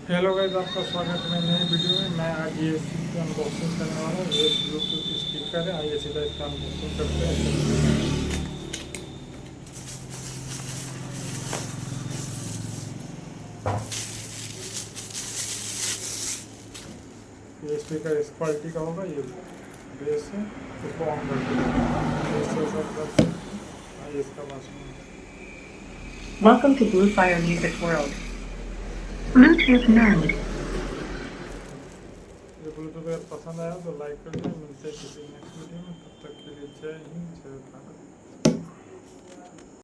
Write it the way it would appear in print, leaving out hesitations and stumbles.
Hello guys, आपका स्वागत है नई वीडियो में। मैं आज ये अनबॉक्सिंग करने वाला हूँ। ये ब्लूटूथ स्पीकर है। आइए सीधा इसका अनबॉक्सिंग करते हैं। ये स्पीकर इस क्वालिटी का होगा। ये बेस है, इसको ऑन करते हैं। आइए इसका बात। Welcome to Blue Fire Music World. Bluetooth mode. ये ब्लूटूथ अगर पसंद आया तो लाइक कर दें। मिलते हैं किसी नेक्स्ट वीडियो में। तब तक के लिए जय हिंद, जय भारत।